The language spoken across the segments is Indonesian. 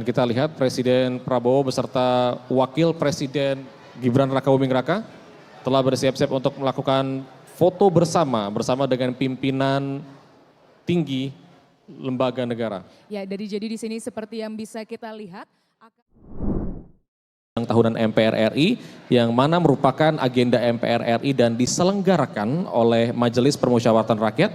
Kita lihat Presiden Prabowo beserta Wakil Presiden Gibran Rakabuming Raka telah bersiap-siap untuk melakukan foto bersama dengan pimpinan tinggi lembaga negara. Ya, jadi di sini seperti yang bisa kita lihat. Tahunan MPR RI yang mana merupakan agenda MPR RI dan diselenggarakan oleh Majelis Permusyawaratan Rakyat,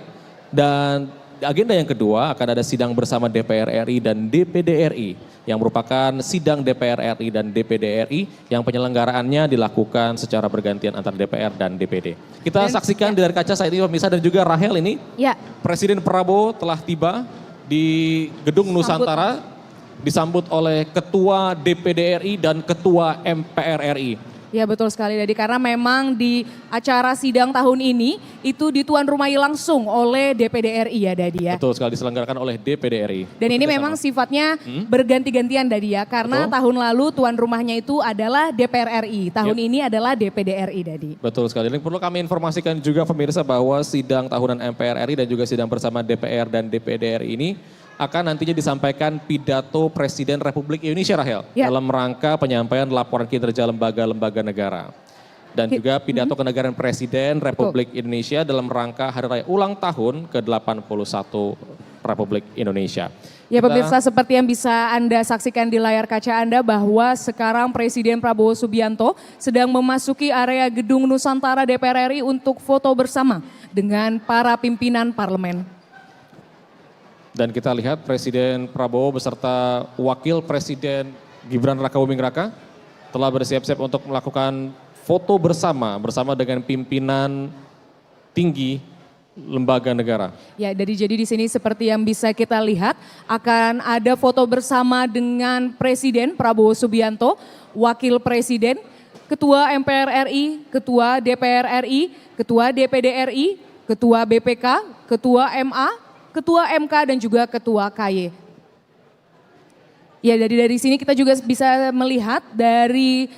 dan agenda yang kedua akan ada sidang bersama DPR RI dan DPD RI yang merupakan sidang DPR RI dan DPD RI yang penyelenggaraannya dilakukan secara bergantian antara DPR dan DPD. Kita saksikan di layar kaca saat ini pemirsa dan juga Rahel ini. Ya. Presiden Prabowo telah tiba di Gedung Nusantara disambut oleh Ketua DPD RI dan Ketua MPR RI. Ya betul sekali Dadi, karena memang di acara sidang tahun ini itu dituan rumahi langsung oleh DPD RI ya Dadi ya. Betul sekali, diselenggarakan oleh DPD RI. Dan ini memang sifatnya berganti-gantian Dadi ya, karena tahun lalu tuan rumahnya itu adalah DPR RI, tahun ini adalah DPD RI Dadi. Betul sekali, dan perlu kami informasikan juga pemirsa bahwa sidang tahunan MPR RI dan juga sidang bersama DPR dan DPD RI ini akan nantinya disampaikan pidato Presiden Republik Indonesia, Rahel, dalam rangka penyampaian laporan kinerja lembaga-lembaga negara. Dan juga pidato kenegaraan Presiden Republik Indonesia dalam rangka Hari Raya Ulang Tahun ke-81 Republik Indonesia. Ya pemirsa, seperti yang bisa Anda saksikan di layar kaca Anda bahwa sekarang Presiden Prabowo Subianto sedang memasuki area Gedung Nusantara DPR RI untuk foto bersama dengan para pimpinan parlemen. Dan kita lihat Presiden Prabowo beserta Wakil Presiden Gibran Rakabuming Raka telah bersiap-siap untuk melakukan foto bersama dengan pimpinan tinggi lembaga negara. Ya, jadi di sini seperti yang bisa kita lihat akan ada foto bersama dengan Presiden Prabowo Subianto, Wakil Presiden, Ketua MPR RI, Ketua DPR RI, Ketua DPD RI, Ketua BPK, Ketua MA, Ketua MK dan juga Ketua KY. Ya, dari sini kita juga bisa melihat dari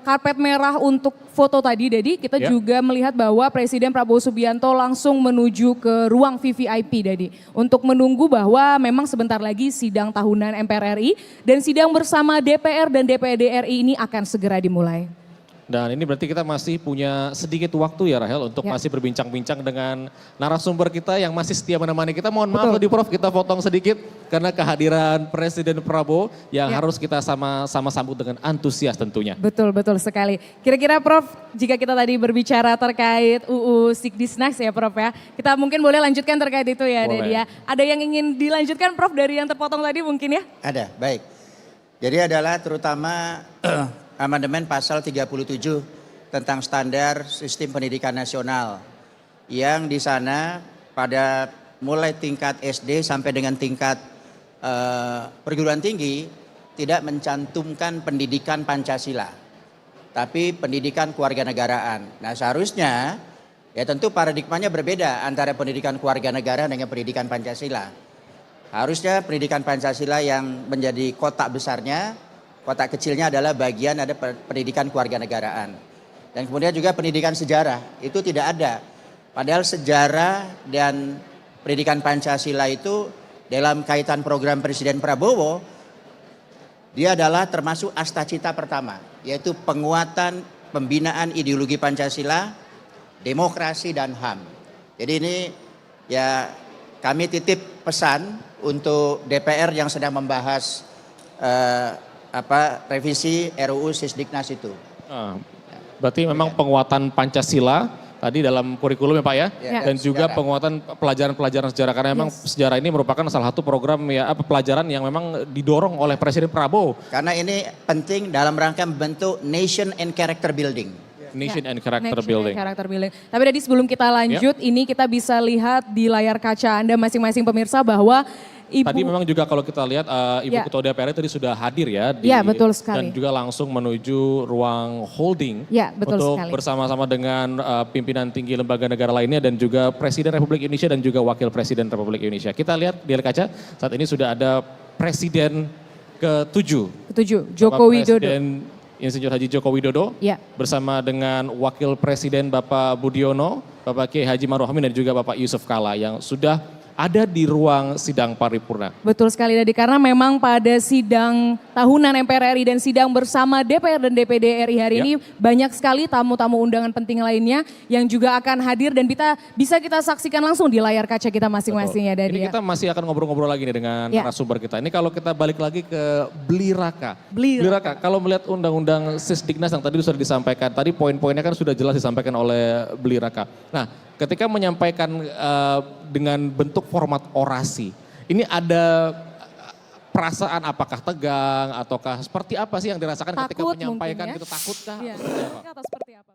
karpet merah untuk foto tadi, Dedi, kita juga melihat bahwa Presiden Prabowo Subianto langsung menuju ke ruang VVIP, Dedi, untuk menunggu bahwa memang sebentar lagi sidang tahunan MPR RI dan sidang bersama DPR dan DPD RI ini akan segera dimulai. Dan ini berarti kita masih punya sedikit waktu ya Rahel untuk masih berbincang-bincang dengan narasumber kita yang masih setia menemani kita. Mohon maaf tadi Prof, kita potong sedikit karena kehadiran Presiden Prabowo yang harus kita sama-sama sambut dengan antusias tentunya. Betul sekali. Kira-kira Prof, jika kita tadi berbicara terkait UU Sikdisnas ya Prof ya, kita mungkin boleh lanjutkan terkait itu ya Dedi ya. Ada yang ingin dilanjutkan Prof dari yang terpotong tadi mungkin ya? Ada, baik. Jadi adalah terutama amandemen pasal 37 tentang standar sistem pendidikan nasional yang di sana pada mulai tingkat SD sampai dengan tingkat perguruan tinggi tidak mencantumkan pendidikan Pancasila, tapi pendidikan kewarganegaraan. Nah seharusnya ya tentu paradigmanya berbeda antara pendidikan kewarganegaraan dengan pendidikan Pancasila. Harusnya pendidikan Pancasila yang menjadi kotak besarnya, kotak kecilnya adalah bagian ada pendidikan kewarganegaraan. Dan kemudian juga pendidikan sejarah, itu tidak ada. Padahal sejarah dan pendidikan Pancasila itu dalam kaitan program Presiden Prabowo, dia adalah termasuk astacita pertama, yaitu penguatan pembinaan ideologi Pancasila, demokrasi dan HAM. Jadi ini ya kami titip pesan untuk DPR yang sedang membahas revisi RUU Sisdiknas itu. Berarti memang penguatan Pancasila tadi dalam kurikulum ya Pak ya, dan juga sejarah. Penguatan pelajaran sejarah karena memang sejarah ini merupakan salah satu program ya pelajaran yang memang didorong oleh Presiden Prabowo. Karena ini penting dalam rangka membentuk nation and character building. Nation and character building. Tapi tadi sebelum kita lanjut, ini kita bisa lihat di layar kaca Anda masing-masing pemirsa bahwa tadi memang juga kalau kita lihat Ibu Ketua DPR tadi sudah hadir ya. Betul sekali. Dan juga langsung menuju ruang holding. Betul untuk sekali. Bersama-sama dengan pimpinan tinggi lembaga negara lainnya dan juga Presiden Republik Indonesia dan juga Wakil Presiden Republik Indonesia. Kita lihat di layar kaca saat ini sudah ada Presiden ke-7. Joko Widodo. Presiden Insinyur Haji Joko Widodo bersama dengan Wakil Presiden Bapak Budiono, Bapak Kiai Haji Maruf Amin dan juga Bapak Yusuf Kalla yang sudah ada di ruang sidang paripurna. Betul sekali Dadi, karena memang pada sidang tahunan MPR RI dan sidang bersama DPR dan DPD RI hari ini banyak sekali tamu-tamu undangan penting lainnya yang juga akan hadir dan bisa kita saksikan langsung di layar kaca kita masing-masing ya Dadi. Ini kita masih akan ngobrol-ngobrol lagi nih dengan narasumber kita. Ini kalau kita balik lagi ke Bliraka. Bliraka, kalau melihat undang-undang Sisdiknas yang tadi sudah disampaikan, tadi poin-poinnya kan sudah jelas disampaikan oleh Bliraka. Nah, ketika menyampaikan dengan bentuk format orasi, ini ada perasaan apakah tegang ataukah seperti apa sih yang dirasakan ketika menyampaikan gitu, takutkah? Iya. Atau seperti apa?